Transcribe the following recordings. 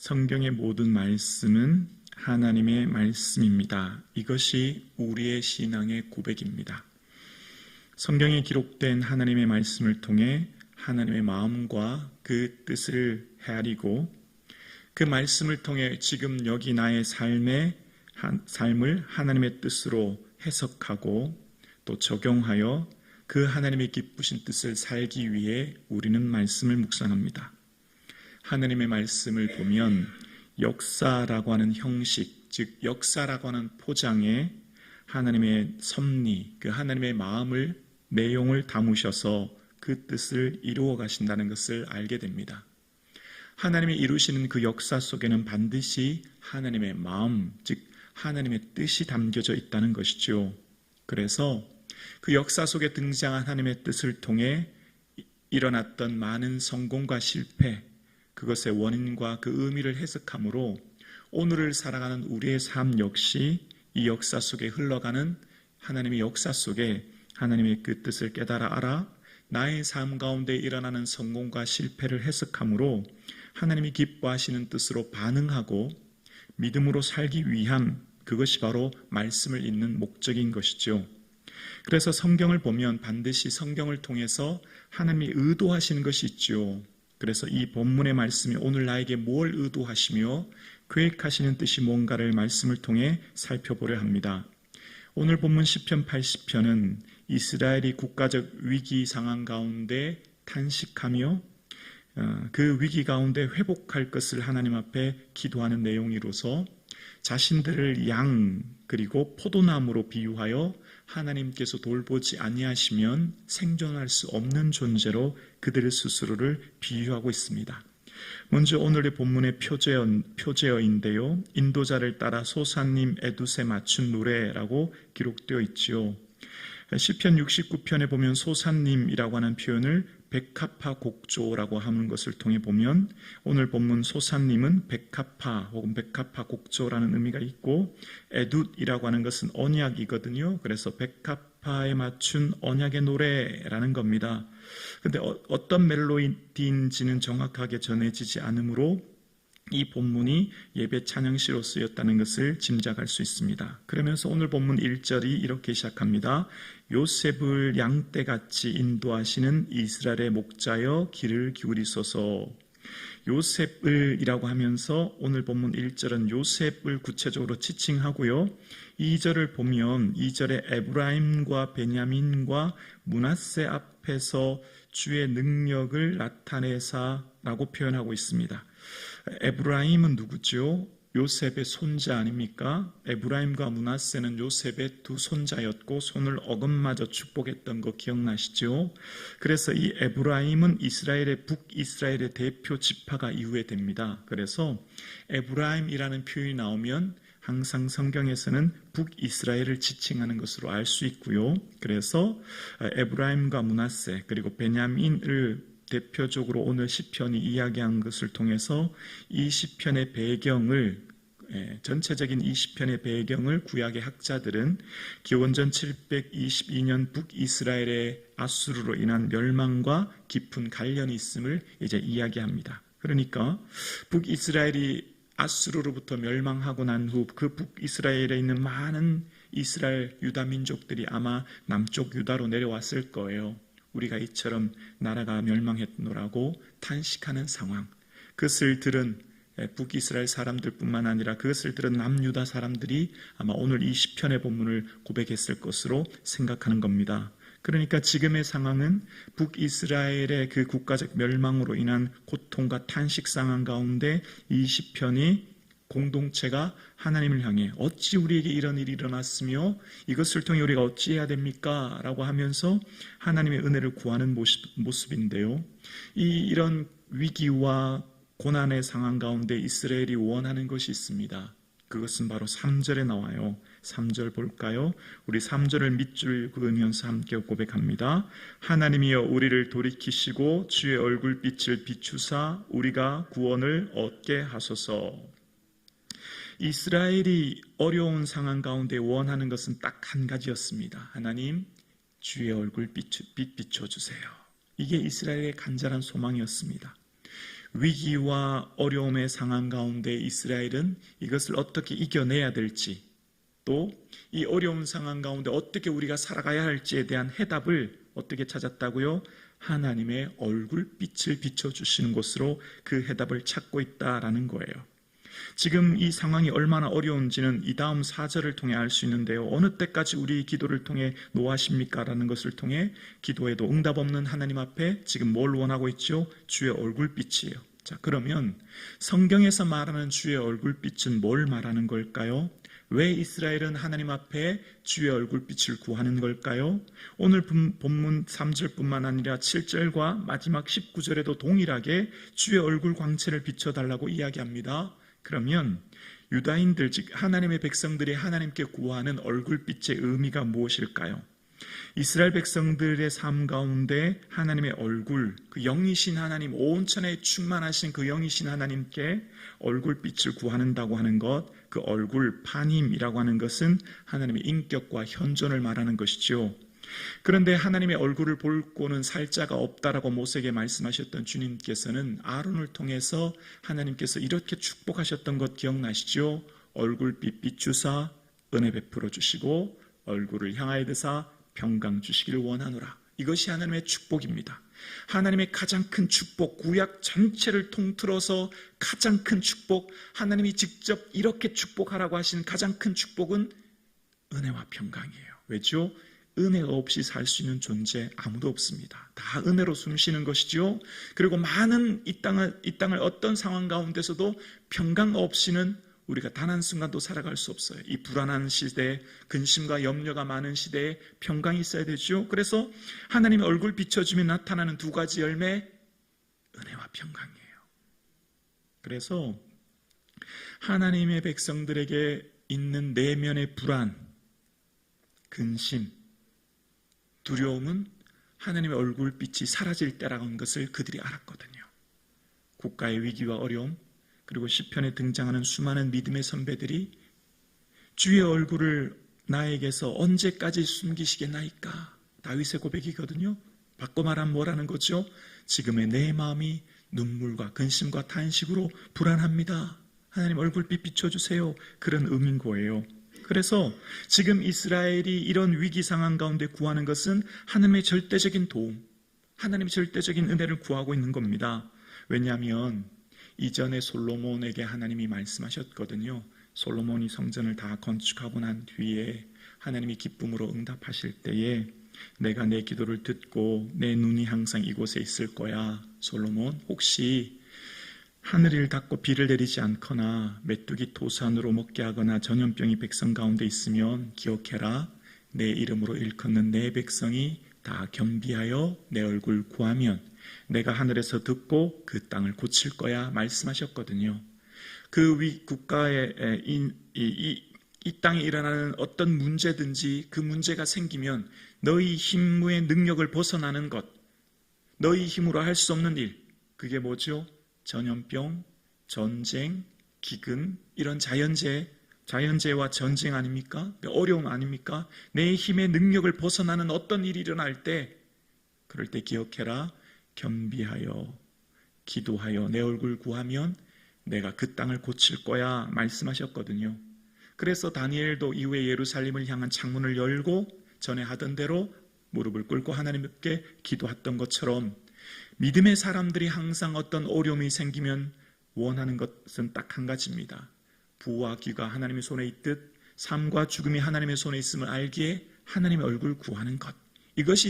성경의 모든 말씀은 하나님의 말씀입니다. 이것이 우리의 신앙의 고백입니다. 성경에 기록된 하나님의 말씀을 통해 하나님의 마음과 그 뜻을 헤아리고 그 말씀을 통해 지금 여기 나의 삶을 하나님의 뜻으로 해석하고 또 적용하여 그 하나님의 기쁘신 뜻을 살기 위해 우리는 말씀을 묵상합니다. 하나님의 말씀을 보면 역사라고 하는 형식, 즉 역사라고 하는 포장에 하나님의 섭리, 그 하나님의 마음을, 내용을 담으셔서 그 뜻을 이루어 가신다는 것을 알게 됩니다. 하나님이 이루시는 그 역사 속에는 반드시 하나님의 마음, 즉 하나님의 뜻이 담겨져 있다는 것이죠. 그래서 그 역사 속에 등장한 하나님의 뜻을 통해 일어났던 많은 성공과 실패, 그것의 원인과 그 의미를 해석함으로 오늘을 살아가는 우리의 삶 역시 이 역사 속에 흘러가는 하나님의 역사 속에 하나님의 그 뜻을 깨달아 알아 나의 삶 가운데 일어나는 성공과 실패를 해석함으로 하나님이 기뻐하시는 뜻으로 반응하고 믿음으로 살기 위한 그것이 바로 말씀을 읽는 목적인 것이죠. 그래서 성경을 보면 반드시 성경을 통해서 하나님이 의도하시는 것이 있죠. 그래서 이 본문의 말씀이 오늘 나에게 뭘 의도하시며 계획하시는 뜻이 뭔가를 말씀을 통해 살펴보려 합니다. 오늘 본문 시편 80편은 이스라엘이 국가적 위기 상황 가운데 탄식하며 그 위기 가운데 회복할 것을 하나님 앞에 기도하는 내용이로서 자신들을 양 그리고 포도나무로 비유하여 하나님께서 돌보지 아니하시면 생존할 수 없는 존재로 그들 스스로를 비유하고 있습니다. 먼저 오늘의 본문의 표제어인데요. 인도자를 따라 소사님 에둣에 맞춘 노래라고 기록되어 있지요. 시편 69편에 보면 소사님이라고 하는 표현을 백합화 곡조라고 하는 것을 통해 보면 오늘 본문 소사님은 백합화 혹은 백합화 곡조라는 의미가 있고 에둣이라고 하는 것은 언약이거든요. 그래서 백합화에 맞춘 언약의 노래라는 겁니다. 그런데 어떤 멜로디인지는 정확하게 전해지지 않으므로 이 본문이 예배 찬양시로 쓰였다는 것을 짐작할 수 있습니다. 그러면서 오늘 본문 1절이 이렇게 시작합니다. 요셉을 양떼같이 인도하시는 이스라엘의 목자여 귀를 기울이소서. 요셉을 이라고 하면서 오늘 본문 1절은 요셉을 구체적으로 지칭하고요. 2절을 보면 2절에 에브라임과 베냐민과 므낫세 앞에서 주의 능력을 나타내사라고 표현하고 있습니다. 에브라임은 누구죠? 요셉의 손자 아닙니까? 에브라임과 므낫세는 요셉의 두 손자였고 손을 어금마저 축복했던 거 기억나시죠? 그래서 이 에브라임은 이스라엘의 북이스라엘의 대표 지파가 이후에 됩니다. 그래서 에브라임이라는 표현이 나오면 항상 성경에서는 북이스라엘을 지칭하는 것으로 알 수 있고요. 그래서 에브라임과 므낫세 그리고 베냐민을 대표적으로 오늘 시편이 이야기한 것을 통해서 이 시편의 배경을 전체적인 이 시편의 배경을 구약의 학자들은 기원전 722년 북이스라엘의 아수르로 인한 멸망과 깊은 관련이 있음을 이제 이야기합니다. 그러니까 북이스라엘이 아수르로부터 멸망하고 난 후 그 북이스라엘에 있는 많은 이스라엘 유다 민족들이 아마 남쪽 유다로 내려왔을 거예요. 우리가 이처럼 나라가 멸망했노라고 탄식하는 상황. 그것을 들은 북이스라엘 사람들뿐만 아니라 그것을 들은 남유다 사람들이 아마 오늘 이 시편의 본문을 고백했을 것으로 생각하는 겁니다. 그러니까 지금의 상황은 북이스라엘의 그 국가적 멸망으로 인한 고통과 탄식 상황 가운데 이 시편이 공동체가 하나님을 향해 어찌 우리에게 이런 일이 일어났으며 이것을 통해 우리가 어찌해야 됩니까? 라고 하면서 하나님의 은혜를 구하는 모습인데요. 이런 위기와 고난의 상황 가운데 이스라엘이 원하는 것이 있습니다. 그것은 바로 3절에 나와요. 3절 볼까요? 우리 3절을 밑줄 그으면서 함께 고백합니다. 하나님이여 우리를 돌이키시고 주의 얼굴빛을 비추사 우리가 구원을 얻게 하소서. 이스라엘이 어려운 상황 가운데 원하는 것은 딱 한 가지였습니다. 하나님, 주의 얼굴 빛 비춰주세요. 이게 이스라엘의 간절한 소망이었습니다. 위기와 어려움의 상황 가운데 이스라엘은 이것을 어떻게 이겨내야 될지, 또 이 어려운 상황 가운데 어떻게 우리가 살아가야 할지에 대한 해답을 어떻게 찾았다고요? 하나님의 얼굴빛을 비춰주시는 곳으로 그 해답을 찾고 있다라는 거예요. 지금 이 상황이 얼마나 어려운지는 이 다음 4절을 통해 알 수 있는데요. 어느 때까지 우리 기도를 통해 노하십니까? 라는 것을 통해 기도에도 응답 없는 하나님 앞에 지금 뭘 원하고 있죠? 주의 얼굴빛이에요. 자, 그러면 성경에서 말하는 주의 얼굴빛은 뭘 말하는 걸까요? 왜 이스라엘은 하나님 앞에 주의 얼굴빛을 구하는 걸까요? 오늘 본문 3절뿐만 아니라 7절과 마지막 19절에도 동일하게 주의 얼굴 광채를 비춰달라고 이야기합니다. 그러면 유다인들, 즉 하나님의 백성들이 하나님께 구하는 얼굴빛의 의미가 무엇일까요? 이스라엘 백성들의 삶 가운데 하나님의 얼굴, 그 영이신 하나님, 온 천하에 충만하신 그 영이신 하나님께 얼굴빛을 구한다고 하는 것, 그 얼굴, 파님이라고 하는 것은 하나님의 인격과 현존을 말하는 것이죠. 그런데 하나님의 얼굴을 볼 꼴은 살 자가 없다라고 모세에게 말씀하셨던 주님께서는 아론을 통해서 하나님께서 이렇게 축복하셨던 것 기억나시죠? 얼굴빛 비추사 은혜 베풀어 주시고 얼굴을 향하여 드사 평강 주시기를 원하노라. 이것이 하나님의 축복입니다. 하나님의 가장 큰 축복, 구약 전체를 통틀어서 가장 큰 축복, 하나님이 직접 이렇게 축복하라고 하신 가장 큰 축복은 은혜와 평강이에요. 왜죠? 은혜가 없이 살 수 있는 존재 아무도 없습니다. 다 은혜로 숨쉬는 것이죠. 그리고 많은 이 땅을 어떤 상황 가운데서도 평강 없이는 우리가 단 한순간도 살아갈 수 없어요. 이 불안한 시대에, 근심과 염려가 많은 시대에 평강이 있어야 되죠. 그래서 하나님의 얼굴 비춰주면 나타나는 두 가지 열매, 은혜와 평강이에요. 그래서 하나님의 백성들에게 있는 내면의 불안, 근심, 두려움은 하나님의 얼굴빛이 사라질 때라는 것을 그들이 알았거든요. 국가의 위기와 어려움, 그리고 시편에 등장하는 수많은 믿음의 선배들이 주의 얼굴을 나에게서 언제까지 숨기시겠나이까? 다윗의 고백이거든요. 바꿔 말하면 뭐라는 거죠? 지금의 내 마음이 눈물과 근심과 탄식으로 불안합니다. 하나님 얼굴빛 비춰주세요. 그런 의미인 거예요. 그래서 지금 이스라엘이 이런 위기 상황 가운데 구하는 것은 하나님의 절대적인 도움, 하나님의 절대적인 은혜를 구하고 있는 겁니다. 왜냐하면 이전에 솔로몬에게 하나님이 말씀하셨거든요. 솔로몬이 성전을 다 건축하고 난 뒤에 하나님이 기쁨으로 응답하실 때에 내가 내 기도를 듣고 내 눈이 항상 이곳에 있을 거야. 솔로몬, 혹시 하늘을 닫고 비를 내리지 않거나 메뚜기 토산으로 먹게 하거나 전염병이 백성 가운데 있으면 기억해라. 내 이름으로 일컫는 내 백성이 다 겸비하여 내 얼굴 구하면 내가 하늘에서 듣고 그 땅을 고칠 거야 말씀하셨거든요. 그 국가에 이 땅에 일어나는 어떤 문제든지 그 문제가 생기면 너희 힘의 능력을 벗어나는 것, 너희 힘으로 할 수 없는 일, 그게 뭐죠? 전염병, 전쟁, 기근, 이런 자연재해와 전쟁 아닙니까? 어려움 아닙니까? 내 힘의 능력을 벗어나는 어떤 일이 일어날 때, 그럴 때 기억해라. 겸비하여 기도하여 내 얼굴 구하면 내가 그 땅을 고칠 거야 말씀하셨거든요. 그래서 다니엘도 이후에 예루살렘을 향한 창문을 열고 전에 하던 대로 무릎을 꿇고 하나님께 기도했던 것처럼 믿음의 사람들이 항상 어떤 어려움이 생기면 원하는 것은 딱 한 가지입니다. 부와 귀가 하나님의 손에 있듯 삶과 죽음이 하나님의 손에 있음을 알기에 하나님의 얼굴 구하는 것. 이것이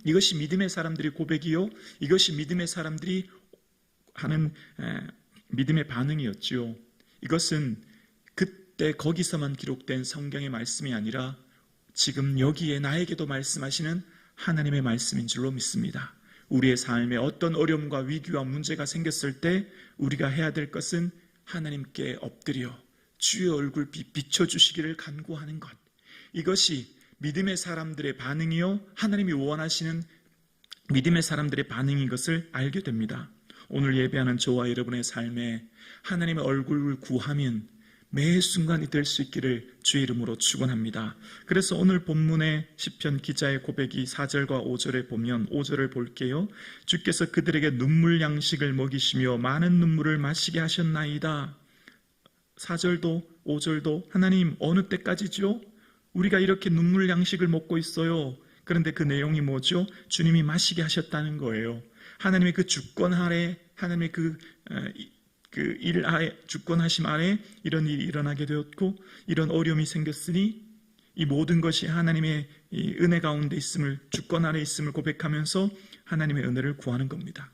이것이 믿음의 사람들의 고백이요, 이것이 믿음의 사람들이 하는 믿음의 반응이었지요. 이것은 그때 거기서만 기록된 성경의 말씀이 아니라 지금 여기에 나에게도 말씀하시는 하나님의 말씀인 줄로 믿습니다. 우리의 삶에 어떤 어려움과 위기와 문제가 생겼을 때 우리가 해야 될 것은 하나님께 엎드려 주의 얼굴 비춰주시기를 간구하는 것. 이것이 믿음의 사람들의 반응이요, 하나님이 원하시는 믿음의 사람들의 반응인 것을 알게 됩니다. 오늘 예배하는 저와 여러분의 삶에 하나님의 얼굴을 구하면 매 순간이 될 수 있기를 주의 이름으로 축원합니다. 그래서 오늘 본문의 시편 기자의 고백이 4절과 5절에 보면 5절을 볼게요. 주께서 그들에게 눈물 양식을 먹이시며 많은 눈물을 마시게 하셨나이다. 4절도 5절도 하나님 어느 때까지죠? 우리가 이렇게 눈물 양식을 먹고 있어요. 그런데 그 내용이 뭐죠? 주님이 마시게 하셨다는 거예요. 하나님의 그 주권 아래, 하나님의 그 일 아래, 주권하심 아래 이런 일이 일어나게 되었고 이런 어려움이 생겼으니 이 모든 것이 하나님의 이 은혜 가운데 있음을, 주권 아래 있음을 고백하면서 하나님의 은혜를 구하는 겁니다.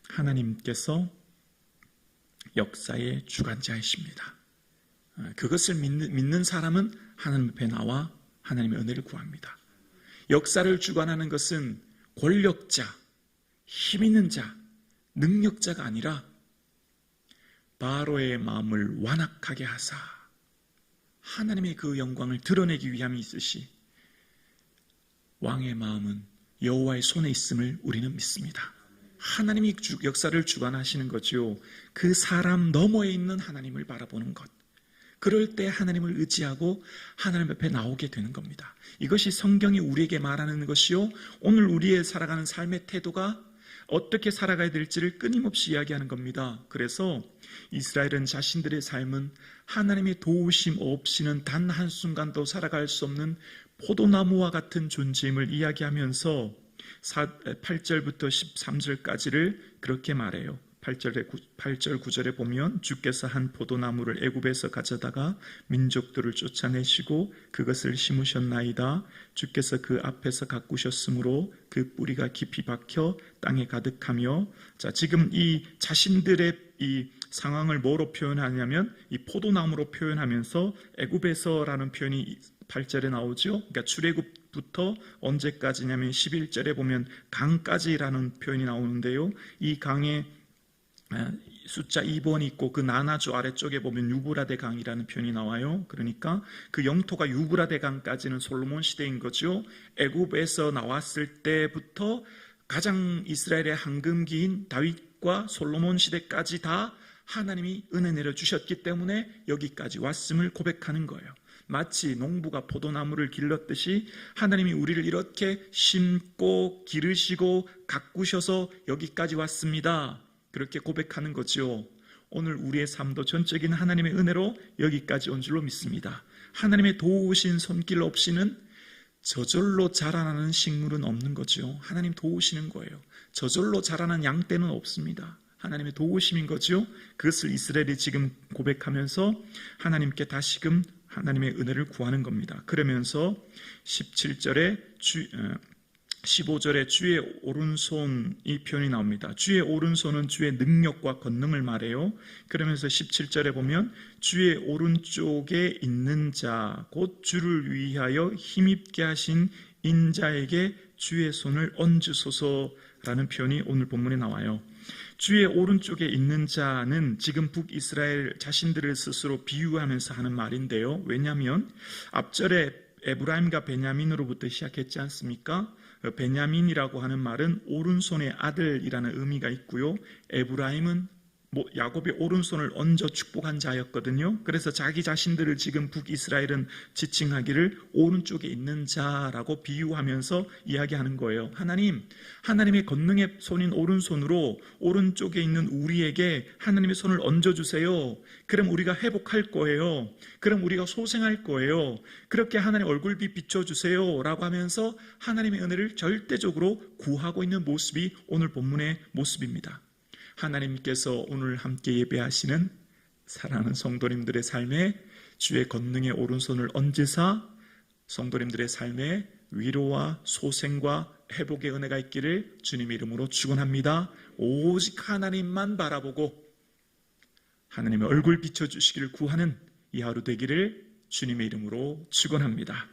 하나님께서 역사의 주관자이십니다. 그것을 믿는 사람은 하나님 앞에 나와 하나님의 은혜를 구합니다. 역사를 주관하는 것은 권력자, 힘 있는 자, 능력자가 아니라 바로의 마음을 완악하게 하사 하나님의 그 영광을 드러내기 위함이 있으시 왕의 마음은 여호와의 손에 있음을 우리는 믿습니다. 하나님이 역사를 주관하시는 거죠. 그 사람 너머에 있는 하나님을 바라보는 것. 그럴 때 하나님을 의지하고 하나님 앞에 나오게 되는 겁니다. 이것이 성경이 우리에게 말하는 것이요, 오늘 우리의 살아가는 삶의 태도가 어떻게 살아가야 될지를 끊임없이 이야기하는 겁니다. 그래서 이스라엘은 자신들의 삶은 하나님의 도우심 없이는 단 한순간도 살아갈 수 없는 포도나무와 같은 존재임을 이야기하면서 8절부터 13절까지를 그렇게 말해요. 8절 9절에 보면 주께서 한 포도나무를 애굽에서 가져다가 민족들을 쫓아내시고 그것을 심으셨나이다. 주께서 그 앞에서 가꾸셨으므로 그 뿌리가 깊이 박혀 땅에 가득하며, 자, 지금 이 자신들의 이 상황을 뭐로 표현하냐면 이 포도나무로 표현하면서 애굽에서라는 표현이 8절에 나오죠. 그러니까 출애굽부터 언제까지냐면 11절에 보면 강까지라는 표현이 나오는데요. 이 강에 숫자 2번이 있고 그 나나주 아래쪽에 보면 유브라데 강이라는 표현이 나와요. 그러니까 그 영토가 유브라데 강까지는 솔로몬 시대인 거죠. 애굽에서 나왔을 때부터 가장 이스라엘의 황금기인 다윗과 솔로몬 시대까지 다 하나님이 은혜 내려주셨기 때문에 여기까지 왔음을 고백하는 거예요. 마치 농부가 포도나무를 길렀듯이 하나님이 우리를 이렇게 심고 기르시고 가꾸셔서 여기까지 왔습니다. 그렇게 고백하는 거죠. 오늘 우리의 삶도 전적인 하나님의 은혜로 여기까지 온 줄로 믿습니다. 하나님의 도우신 손길 없이는 저절로 자라나는 식물은 없는 거죠. 하나님 도우시는 거예요. 저절로 자라는 양떼는 없습니다. 하나님의 도우심인 거죠. 그것을 이스라엘이 지금 고백하면서 하나님께 다시금 하나님의 은혜를 구하는 겁니다. 그러면서 17절에 15절에 주의 오른손 이 표현이 나옵니다. 주의 오른손은 주의 능력과 권능을 말해요. 그러면서 17절에 보면 주의 오른쪽에 있는 자, 곧 주를 위하여 힘입게 하신 인자에게 주의 손을 얹으소서라는 표현이 오늘 본문에 나와요. 주의 오른쪽에 있는 자는 지금 북이스라엘 자신들을 스스로 비유하면서 하는 말인데요. 왜냐하면 앞절에 에브라임과 베냐민으로부터 시작했지 않습니까? 베냐민이라고 하는 말은 오른손의 아들이라는 의미가 있고요. 에브라임은 야곱의 오른손을 얹어 축복한 자였거든요. 그래서 자기 자신들을 지금 북이스라엘은 지칭하기를 오른쪽에 있는 자라고 비유하면서 이야기하는 거예요. 하나님의 권능의 손인 오른손으로 오른쪽에 있는 우리에게 하나님의 손을 얹어주세요. 그럼 우리가 회복할 거예요. 그럼 우리가 소생할 거예요. 그렇게 하나님 얼굴빛 비춰주세요 라고 하면서 하나님의 은혜를 절대적으로 구하고 있는 모습이 오늘 본문의 모습입니다. 하나님께서 오늘 함께 예배하시는 사랑하는 성도님들의 삶에 주의 권능의 오른손을 얹으사 성도님들의 삶에 위로와 소생과 회복의 은혜가 있기를 주님의 이름으로 축원합니다. 오직 하나님만 바라보고 하나님의 얼굴 비춰주시기를 구하는 이 하루 되기를 주님의 이름으로 축원합니다.